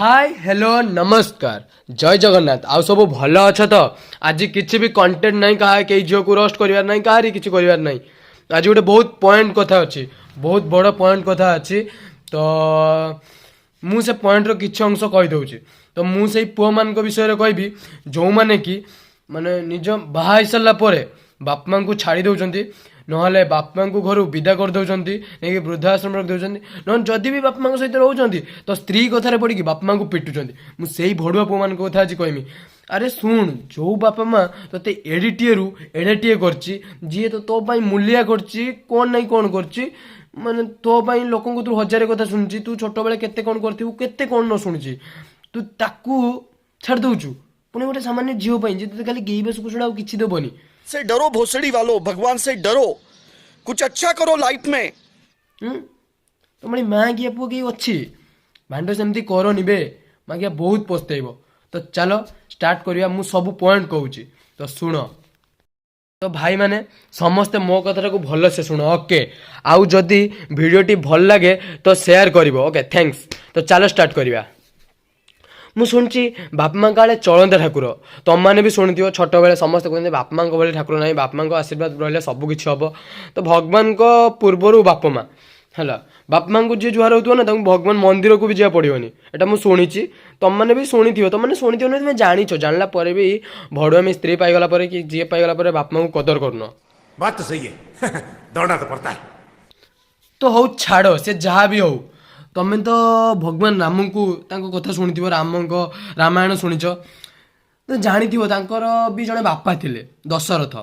Hi hello नमस्कार जय जगन्नाथ आउ सब भल अछ तो आज किसी भी कंटेंट नहीं कहा कई झील को रोस्ट करार नहीं कहारी किसी करार नहीं आज गोटे बहुत पॉइंट कथा अच्छी बहुत बड़ पॉइंट कथा अच्छी तो मुझे पॉइंट रो किछि अंश कहि दउछि तो मुझे पुआ मान विषय कहबी जो माने कि माने निज बाहा हो सारा पर बाप माँ को छाड़ी दौरान नहले बाप माँ को घर विदा कर दौरान नहीं वृद्धाश्रम रख दौरान न जदि भी बाप माँ सहित रोचान तो स्त्री कथार पड़ी बाप माँ को पिटुंट मुझे भड़ुआ पुआ मान कथा आज कहमी अरे शुण जो बापा माँ ते एडिटे रु एडेटे कर तो मूलिया कर कौन नहीं कौन कर माने तो लोक तू हजार कथा शुणी तू छोट बेले केते कौन करूँ केते कौन न शुणी तू ताकू छाड़ दौचु पुणी गोटे सामान्य झील जी तो खाली गेई बेस कुछ किसी देवनी से डरो भोसड़ी वालों, भगवान से डरो, कुछ अच्छा करो लाइफ में। तुम्हारी माँ की पुआ कई अच्छी भांड सेमती करनी बे माँ क्या बहुत पछताइब तो चलो स्टार्ट करिया मु सब पॉइंट कहूँ तो शुण तो भाई माने समस्ते मो कथा को भल से शुण ओके आउ जदि वीडियोटी भल लगे तो शेयर करिवो ओके थैंक्स तो चलो स्टार्ट करिया मु शुणी बाप माँ काले चलते ठाकुर तुम मैंने भी शुणी छोट बेले समस्ते कहते बाप माँ भाई ठाकुर ना बाप माँ आशीर्वाद रहा सबकिछ हम तो भगवान को पूर्वर बाप माँ है बाप माँ को जी जुआर हो ना भगवान मंदिर को भी जा पड़ोनी एटा मुझे शुणी तुम मैंने भी शुणी तुमने शुणी ना तुम जाच जानला भी भड़ुआ में स्त्री पाईगला कि जी पाईगला बाप माँ को कदर करन बात तो सही है दौड़ना तो पड़ता है तो हौ छाड़ से जहाँ भी हो तमें तो भगवान राम को कथा शुणी राम रामायण शुणीच तो जानी भी जड़े बापा थे दशरथ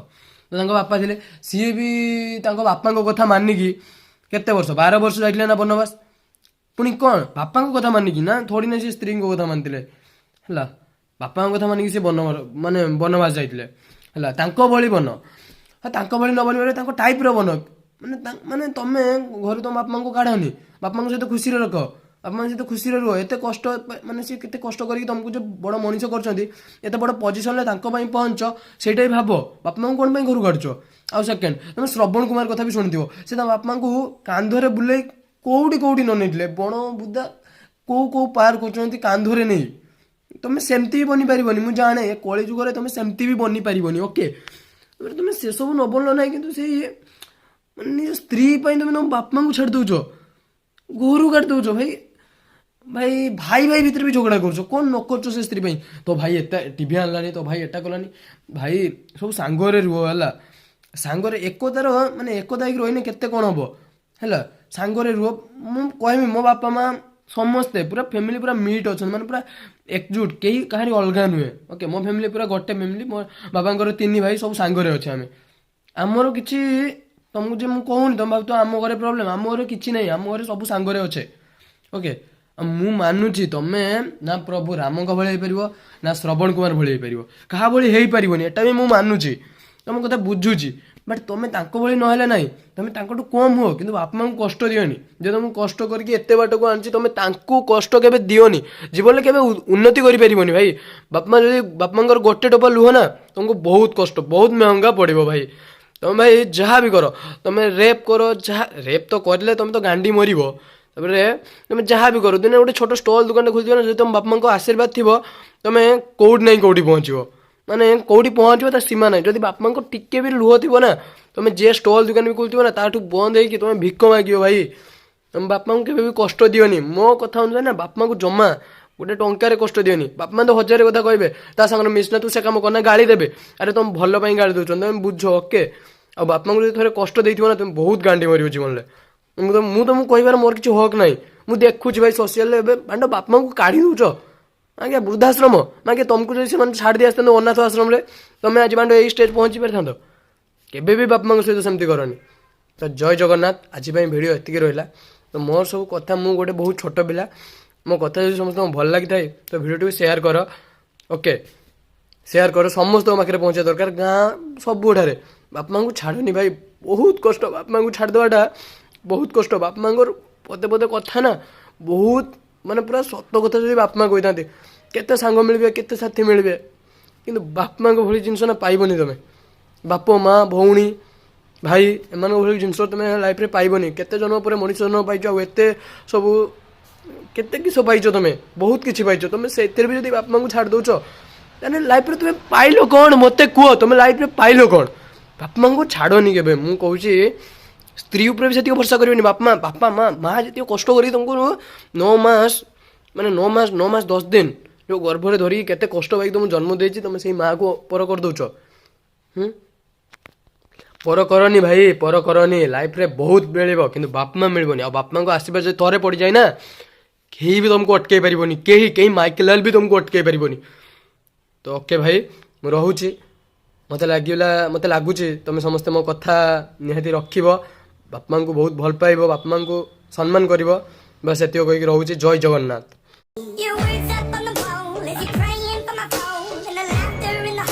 तो बापा थे सी भी बापा कथा मानिकी केते वर्ष 12 वर्ष जाइले ना बनवास पुणी कौन बापा कथा मानिकी ना थोड़ी ना सी स्त्री कथा मानते है बापा कथा मानिकी सी माने बनवास जाइए है भली बन भली न बन टाइप बन माने माने तमें घर तुम बापा को काढ़नी बापा सहित खुशी रख बापा सहित खुशी रुह एत कष्ट माने सी केते कष्ट करके तुमको जो बड़ मनीष करते बड़ पोजिशन पहुंच से भाव बापा कौन घर काढ़ुच आउ सेकेंड तुम श्रवण कुमार कथा भी शुणी से बापा को कांधरे बुले कौटी कौटी न नहीं बण बुदा कौ पार कर कांधरे नहीं तुम सेमती भी बनी पार मुझे जाने कली जुगे तुम सेमती भी बनी पार ओके तुम से सब न बनल ना कि निज स्त्री तुम तुम बापा को छाड़ दौच घर काट दौच भाई भाई भाई भाई भितर भी झगड़ा कर कौन न कर से स्त्री तो भाई एत टीवी आनलानी तो भाई एटा कलानी भाई सब सांगरे रुह है सांगरे एकतार माने एकता रही केते कौन हम है सांगरे रुह मु कहमी मो बापा माँ समस्ते पूरा फैमिली पूरा मीट अच्छा माने पूरा एकजुट कहीं कहानी अलग नुहे ओके मो फैमिली पूरा गोटे फैमिली मो बाबा 3 भाई सब सांगरे अच्छे आम आमर कि तुमको जो मुझे कहूनी तुम भाव आम घर प्रोब्लेम आम घर कि नहीं आम घर सब सांगरे अच्छे ओके मु मानुची तुम्हें ना प्रभु राम भाई हो ना श्रवण कुमार भाई हो क्या भाई हो पारनि एटा भी मुझे मानुची तुम कथा बुझुची बट तुम्हें भाई ना ना तुम कम हो कि बापा को कष्ट दियोनी जो तुमको कष्ट करके एत बाट को आनी तुम कष्ट के दियोनी जीवन के उन्नति कर भाई बापा जो बापा गोटे टोपा लुह ना तुमको बहुत कष्ट बहुत महंगा पड़ो भाई तुम भाई जहाँ भी कर तुम रेप कर जहाँ रेप तो कर तुम तो गांडी मर तुम जहाँ भी कर दिन गोटे छोट स्टल दुकान खोल ना तुम बापा को आशीर्वाद थी तुम कौट नहीं कौटी पहुँचो माने कौटी पहुँचो ता सीमा ना जब बापा को टिके भी लुह थी ना तुम जे स्टल दुकान भी खोलती ना ताठू बंद है तुम भिक माग भाई तुम बापा को केवे भी कष्ट दियोनी मो कथा अनुसार ना बापा को जमा गोटे टंकार कष्ट दियोनी बापा तो हजार कथा कहे ता सागर मिसना तू से कम करना गाड़ी देवे अरे तुम भल गाड़ी दौर तुम बुझ ओके आ बापा को थे कष्ट देना तुम बहुत गांडी मर जीवन में तुमको कह मोर किसी हक ना मुझे देखुची भाई सोशल भांड बापा को काढ़ी दौच आज्ञा वृद्धाश्रम आज्ञा तुमको जो से छाड़ दी आसते अनाथ आश्रम तुम्हें आज भांड यही स्टेज पहुँची पारि केवे भी बापा सहित सेमती करनी तो जय जगन्नाथ आज भिडियो एतिक रहा तो मोर सब कथा मु गोटे बहुत छोट पिला मो कथा जो समस्त भल लगी था तो भिडियो शेयर कर ओके शेयर कर समस्त पाखे पहुँचा दरकार गाँ सबुठारे बापा को छाड़नी भाई बहुत कष्ट बापा को छाड़देवाटा बहुत कष्ट बापा पदे पदे कथा ना बहुत माने पूरा सत कथा जो बापा कही था केते सांग मिलबे केते साथी मिलबे किंतु बापा भली जिनस ना पाइबनी तुम बाप माँ भौणी ଭାଇ ଏମାନଙ୍କ ଭଳି ଜିନିଷ ତୁମେ ଲାଇଫ୍ରେ ପାଇବନି। କେତେ ଜନ୍ମ ପରେ ମଣିଷ ଜନ୍ମ ପାଇଛ, ଆଉ ଏତେ ସବୁ କେତେ କିସ ପାଇଛ, ତୁମେ ବହୁତ କିଛି ପାଇଛ। ତୁମେ ସେଥିରେ ବି ଯଦି ବାପା ମାଙ୍କୁ ଛାଡ଼ି ଦେଉଛ, ତାହେଲେ ଲାଇଫ୍ରେ ତୁମେ ପାଇଲ କ'ଣ ମୋତେ କୁହ? ତୁମେ ଲାଇଫ୍ରେ ପାଇଲ କ'ଣ? ବାପା ମାଙ୍କୁ ଛାଡ଼ନି କେବେ। ମୁଁ କହୁଛି ସ୍ତ୍ରୀ ଉପରେ ବି ସେତିକି ଭରସା କରିବେନି। ବାପା ମା ଯେତିକି କଷ୍ଟ କରିକି ତୁମକୁ 9 ମାସ 10 ଦିନ ଯେଉଁ ଗର୍ଭରେ ଧରିକି କେତେ କଷ୍ଟ ପାଇକି ତୁମକୁ ଜନ୍ମ ଦେଇଛି, ତୁମେ ସେଇ ମାଆକୁ ପର କରିଦେଉଛ। ପର କରନି ଭାଇ, ପର କରନି। ଲାଇଫ୍ରେ ବହୁତ ମିଳିବ କିନ୍ତୁ ବାପା ମା ମିଳିବନି। ଆଉ ବାପା ମାଙ୍କ ଆଶୀର୍ବାଦ ଯଦି ଥରେ ପଡ଼ିଯାଏ ନା, କେହି ବି ତୁମକୁ ଅଟକାଇ ପାରିବନି। କେହି ମାଇକେଲ ବି ତୁମକୁ ଅଟକାଇ ପାରିବନି। ତ ଓକେ ଭାଇ, ମୁଁ ରହୁଛି। ମୋତେ ଲାଗୁଛି ତୁମେ ସମସ୍ତେ ମୋ କଥା ନିହାତି ରଖିବ, ବାପା ମାଙ୍କୁ ବହୁତ ଭଲ ପାଇବ, ବାପା ମାଙ୍କୁ ସମ୍ମାନ କରିବ। ବାସ୍ ସେତିକି କହିକି ରହୁଛି। ଜୟ ଜଗନ୍ନାଥ। You